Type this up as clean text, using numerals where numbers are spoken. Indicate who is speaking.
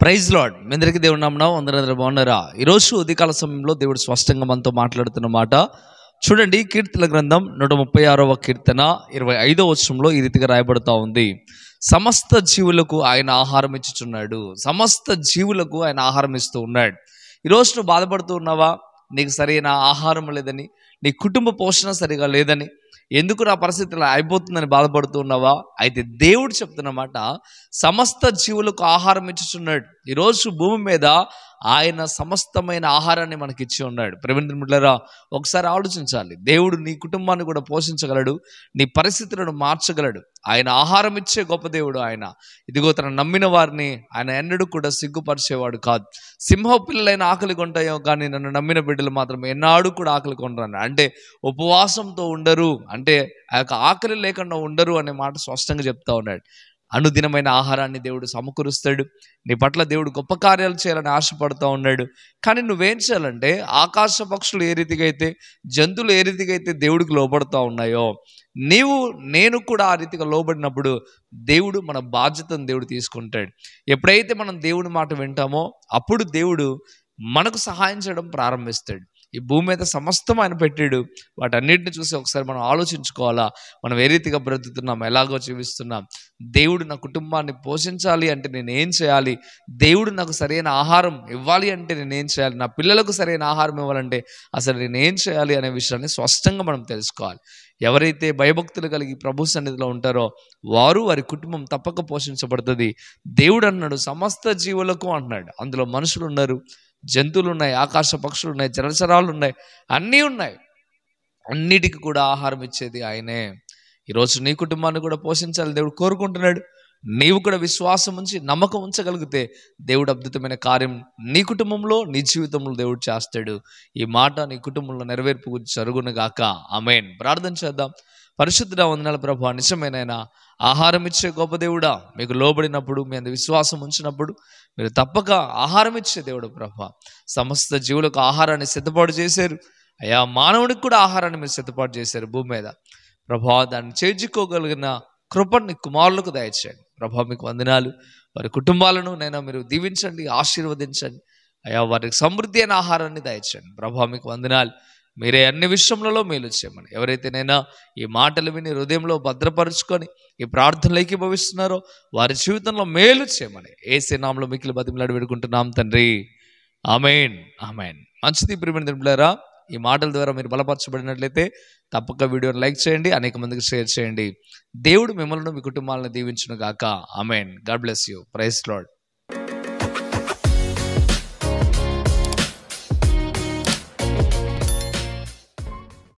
Speaker 1: Praise lord. మీ అందరికీ దేవుని నామమున అందరూ బాగున్నారా? ఈరోజు ఉదయకాల సమయంలో దేవుడు స్పష్టంగా మనతో మాట్లాడుతున్న మాట చూడండి. కీర్తనల గ్రంథం 136వ కీర్తన 25వ వచనంలో ఈ రీతిగా రాయబడుతూ ఉంది. సమస్త జీవులకు ఆయన ఆహారం ఇచ్చుచున్నాడు. సమస్త జీవులకు ఆయన ఆహారం ఇస్తూ ఉన్నాడు. ఈరోజు నువ్వు బాధపడుతూ ఉన్నావా? నీకు సరైన ఆహారం లేదని, నీ కుటుంబ పోషణ సరిగా లేదని, ఎందుకు నా పరిస్థితి ఇలా అయిపోతుందని బాధపడుతూ ఉన్నావా? అయితే దేవుడు చెప్తున్నమాట, సమస్త జీవులకు ఆహారం ఇచ్చుచున్నాడు. ఈరోజు భూమి మీద ఆయన సమస్తమైన ఆహారాన్ని మనకి ఇచ్చి ఉన్నాడు. ప్రేమికులారా, ఒకసారి ఆలోచించాలి. దేవుడు నీ కుటుంబాన్ని కూడా పోషించగలడు, నీ పరిస్థితులను మార్చగలడు. ఆయన ఆహారం ఇచ్చే గొప్ప దేవుడు ఆయన. ఇదిగో తన నమ్మిన వారిని ఆయన ఎన్నడూ కూడా సిగ్గుపరిచేవాడు కాదు. సింహ పిల్లలైన ఆకలి కొంటాయో కానీ నన్ను నమ్మిన బిడ్డలు మాత్రం ఎన్నాడు కూడా ఆకలి కొంటారు. అంటే ఉపవాసంతో ఉండరు, అంటే ఆ యొక్క ఆకలి లేకుండా ఉండరు అనే మాట స్పష్టంగా చెప్తా ఉన్నాడు. అనుదినమైన ఆహారాన్ని దేవుడు సమకూరుస్తాడు. నీ పట్ల దేవుడు గొప్ప కార్యాలు చేయాలని ఆశపడుతూ ఉన్నాడు. కానీ నువ్వేం చేయాలంటే, ఆకాశ పక్షులు ఏ రీతిగా అయితే, జంతువులు ఏ రీతిగా అయితే దేవుడికి లోబడుతూ ఉన్నాయో, నేను కూడా ఆ రీతిగా లోబడినప్పుడు దేవుడు మన బాధ్యతను దేవుడు తీసుకుంటాడు. ఎప్పుడైతే మనం దేవుడి మాట వింటామో అప్పుడు దేవుడు మనకు సహాయం చేయడం ప్రారంభిస్తాడు. ఈ భూమి మీద సమస్తం ఆయన పెట్టాడు. వాటన్నిటిని చూసి ఒకసారి మనం ఆలోచించుకోవాలా. మనం ఏ రీతిగా బ్రతుకుతున్నాం, ఎలాగో జీవిస్తున్నాం. దేవుడు నా కుటుంబాన్ని పోషించాలి అంటే నేనేం చేయాలి? దేవుడు నాకు సరైన ఆహారం ఇవ్వాలి అంటే నేనేం చేయాలి? నా పిల్లలకు సరైన ఆహారం ఇవ్వాలంటే అసలు నేనేం చేయాలి అనే విషయాన్ని స్పష్టంగా మనం తెలుసుకోవాలి. ఎవరైతే భయభక్తులు కలిగి ప్రభు సన్నిధిలో ఉంటారో వారి కుటుంబం తప్పక పోషించబడుతుంది. దేవుడు అన్నాడు సమస్త జీవులకు అంటున్నాడు. అందులో మనుషులు ఉన్నారు, జంతువులు ఉన్నాయి, ఆకాశ పక్షులు ఉన్నాయి, జలచరాలు ఉన్నాయి, అన్నీ ఉన్నాయి. అన్నిటికీ కూడా ఆహారం ఇచ్చేది ఆయనే. ఈరోజు నీ కుటుంబాన్ని కూడా పోషించాలి దేవుడు కోరుకుంటున్నాడు. నీవు కూడా విశ్వాసం ఉంచి నమ్మకం ఉంచగలిగితే దేవుడు అద్భుతమైన కార్యం నీ కుటుంబంలో, నీ జీవితంలో దేవుడు చేస్తాడు. ఈ మాట నీ కుటుంబంలో నెరవేర్పు జరుగునుగాక. ఆమేన్. ప్రార్థన చేద్దాం. పరిశుద్ధుడా, వందనాలు ప్రభువా, నిజమైన ఆహారం ఇచ్చే గొప్ప దేవుడా, మీకు లోబడినప్పుడు, మీ అందు విశ్వాసం ఉంచినప్పుడు మీరు తప్పక ఆహారం ఇచ్చే దేవుడు ప్రభువా. సమస్త జీవులకు ఆహారాన్ని సిద్ధపాటు చేశారు అయ్యా. మానవుడికి కూడా ఆహారాన్ని మీరు సిద్ధపాటు చేశారు భూమి మీద ప్రభువా. దాన్ని చేర్చుకోగలిగిన కృపని కుమారులకు దయచేయండి ప్రభువా. మీకు వందనాలు. వారి కుటుంబాలను నైనా మీరు దీవించండి, ఆశీర్వదించండి అయ్యా. వారికి సమృద్ధి అయిన ఆహారాన్ని దయచేయండి ప్రభువా. మీకు వందనాలు. మీరే అన్ని విషయంలో మేలు చేయమని, ఎవరైతే నైనా ఈ మాటలు విని హృదయంలో భద్రపరుచుకొని ఈ ప్రార్థనలు ఏకీభవిస్తున్నారో వారి జీవితంలో మేలు చేయమని యేసు నామములో మిక్కిలి బతిమలాడి వేడుకుంటున్నాం తండ్రి. ఆమేన్, ఆమేన్. మంచిది ప్రియమైన, ఈ మాటల ద్వారా మీరు బలపరచబడినట్లయితే తప్పక వీడియోని లైక్ చేయండి, అనేక మందికి షేర్ చేయండి. దేవుడు మిమ్మల్ని, మీ కుటుంబాలను దీవించును గాక. Amen. God bless you. Praise lord.